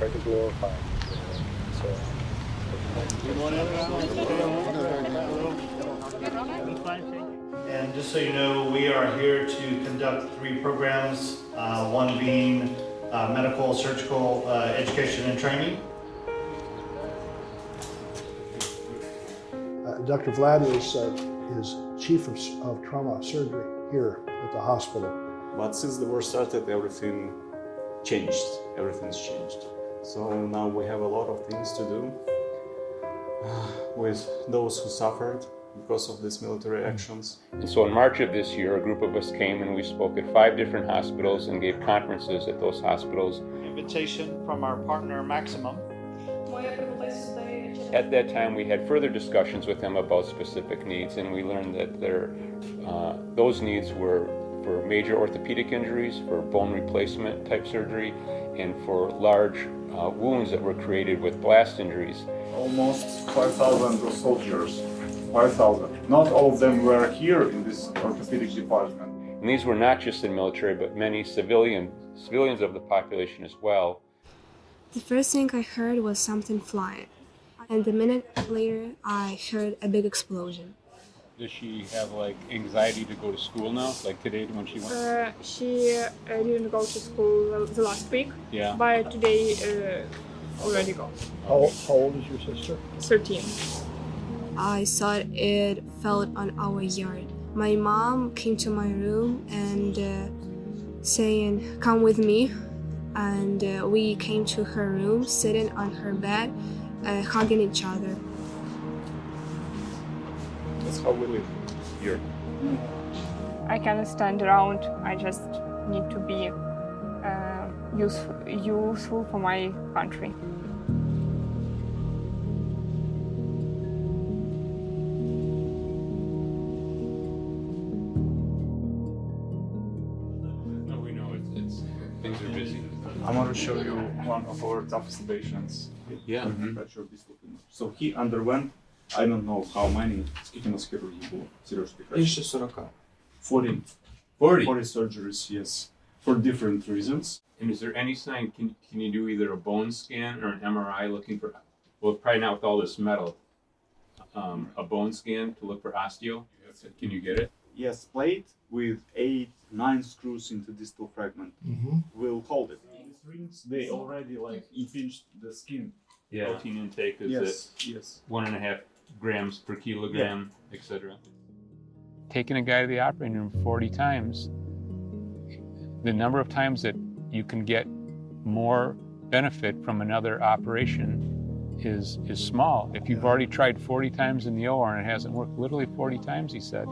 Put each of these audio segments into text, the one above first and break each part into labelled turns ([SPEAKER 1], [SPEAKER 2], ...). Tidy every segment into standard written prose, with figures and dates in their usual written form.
[SPEAKER 1] try to glorify it. So.
[SPEAKER 2] And just so you know, we are here to conduct 3 programs, one being medical, surgical education and training.
[SPEAKER 3] Dr. Vlad is chief of trauma surgery here at the hospital.
[SPEAKER 4] But since the war started, everything's changed. So now we have a lot of things to do with those who suffered because of these military actions.
[SPEAKER 5] And so in March of this year, a group of us came and we spoke at 5 different hospitals and gave conferences at those hospitals.
[SPEAKER 2] Invitation from our partner Maximum.
[SPEAKER 5] At that time, we had further discussions with them about specific needs, and we learned that those needs were for major orthopedic injuries, for bone replacement type surgery, and for large wounds that were created with blast injuries.
[SPEAKER 6] Almost 5,000 soldiers. 5,000. Not all of them were here in this orthopedic department.
[SPEAKER 5] And these were not just in military, but many civilians of the population as well.
[SPEAKER 7] The first thing I heard was something flying, and a minute later I heard a big explosion.
[SPEAKER 5] Does she have like anxiety to go to school now, like today when she went?
[SPEAKER 8] She didn't go to school the last week,
[SPEAKER 5] Yeah.
[SPEAKER 8] but today already go.
[SPEAKER 3] How old is your sister?
[SPEAKER 8] 13.
[SPEAKER 7] I thought it fell on our yard. My mom came to my room and saying, "Come with me." And we came to her room, sitting on her bed, hugging each other.
[SPEAKER 4] That's how we live here.
[SPEAKER 8] I can't stand around. I just need to be useful for my country.
[SPEAKER 5] No, we know it's things are busy.
[SPEAKER 6] I want to show you one of our toughest patients.
[SPEAKER 5] Yeah.
[SPEAKER 6] So he underwent, I don't know how many, скільки у нас хірургів було, Сереж, ти краще?
[SPEAKER 9] Більше 40.
[SPEAKER 6] 40 surgeries, yes, for different reasons.
[SPEAKER 5] And is there any sign, can you do either a bone scan or an MRI looking for, well, probably not with all this metal, a bone scan to look for osteo? Can you get it?
[SPEAKER 6] Yes, plate with 8-9 screws into distal fragment will hold it. These rings, they already like impinged the skin.
[SPEAKER 5] Yeah. Protein intake is
[SPEAKER 6] Yes.
[SPEAKER 5] 1.5 grams per kilogram, etc. Taking a guy to the operating room 40 times, the number of times that you can get more benefit from another operation is small. If you've already tried 40 times in the OR and it hasn't worked, literally 40 times, he said,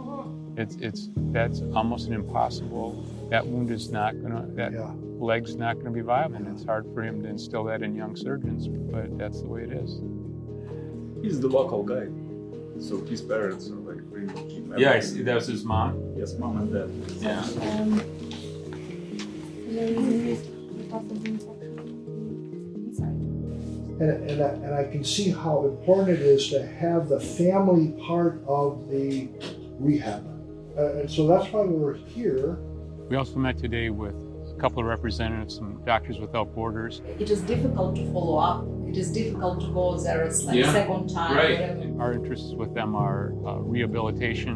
[SPEAKER 5] that's almost an impossible. That wound is not gonna, leg's not gonna be viable, and it's hard for him to instill that in young surgeons, but that's the way it is.
[SPEAKER 6] He's the local guy, so his parents are like bringing him.
[SPEAKER 5] Yeah, I see. That was his mom?
[SPEAKER 6] Yes, mom and dad.
[SPEAKER 5] Yeah.
[SPEAKER 3] And I can see how important it is to have the family part of the rehab. And so that's why we're here.
[SPEAKER 5] We also met today with a couple of representatives from Doctors Without Borders.
[SPEAKER 10] It is difficult to follow up. It is difficult to go there. It's like second time.
[SPEAKER 5] Right. Our interests with them are rehabilitation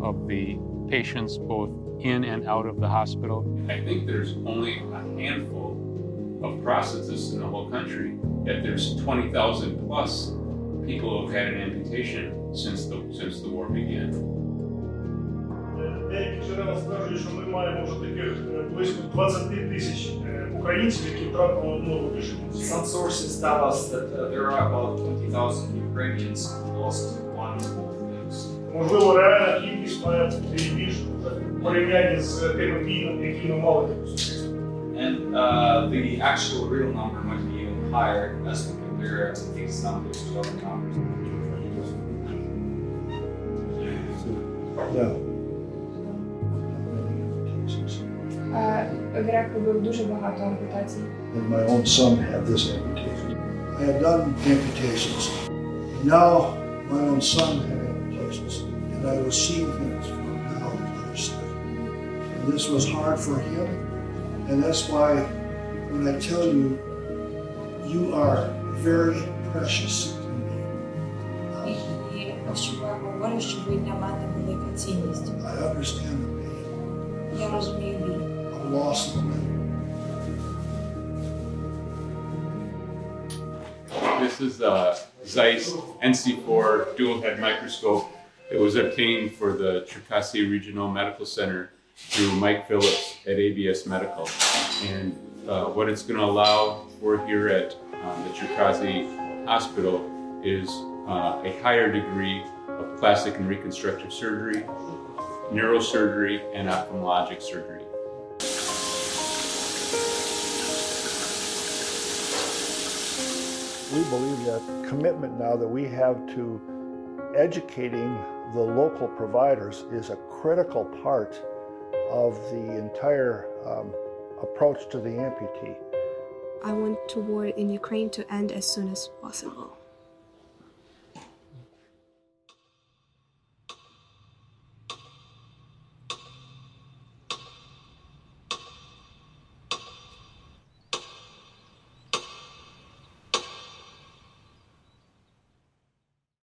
[SPEAKER 5] of the patients both in and out of the hospital. I think there's only a handful of prosthetists in the whole country, yet there's 20,000 plus people who have had an amputation since the war began.
[SPEAKER 11] Деякі джерела стверджують, що ми маємо вже таких близько 20 тисяч українців, які втратили ногу біженців.
[SPEAKER 9] Some sources tell us that there are about 20,000 Ukrainians who lost one of those.
[SPEAKER 11] Можливо, реальна кількість має бути і більше в порівнянні з тими війнами, які ми мали таку суспільство.
[SPEAKER 9] And the actual real number might be even higher as we compare these numbers to other numbers.
[SPEAKER 3] Yeah.
[SPEAKER 8] Грек робив дуже багато ампутацій.
[SPEAKER 3] And my own son had this amputation. I had done amputations. Now my own son had amputations, and I was seeing things from now to understand. And this was hard for him, and that's why when I tell you You are very precious to me.
[SPEAKER 12] І ось чому я говорю, що ви для мене велика цінність.
[SPEAKER 3] I understand the pain
[SPEAKER 12] Я розумію біль.
[SPEAKER 3] of loss of limb.
[SPEAKER 5] This is a Zeiss NC4 dual head microscope. It was obtained for the Cherkasy Regional Medical Center through Mike Phillips at ABS Medical. And what it's going to allow for here at the Cherkasy Hospital is a higher degree of plastic and reconstructive surgery, neurosurgery, and ophthalmologic surgery.
[SPEAKER 3] We believe that commitment now that we have to educating the local providers is a critical part of the entire approach to the amputee.
[SPEAKER 7] I want the war in Ukraine to end as soon as possible.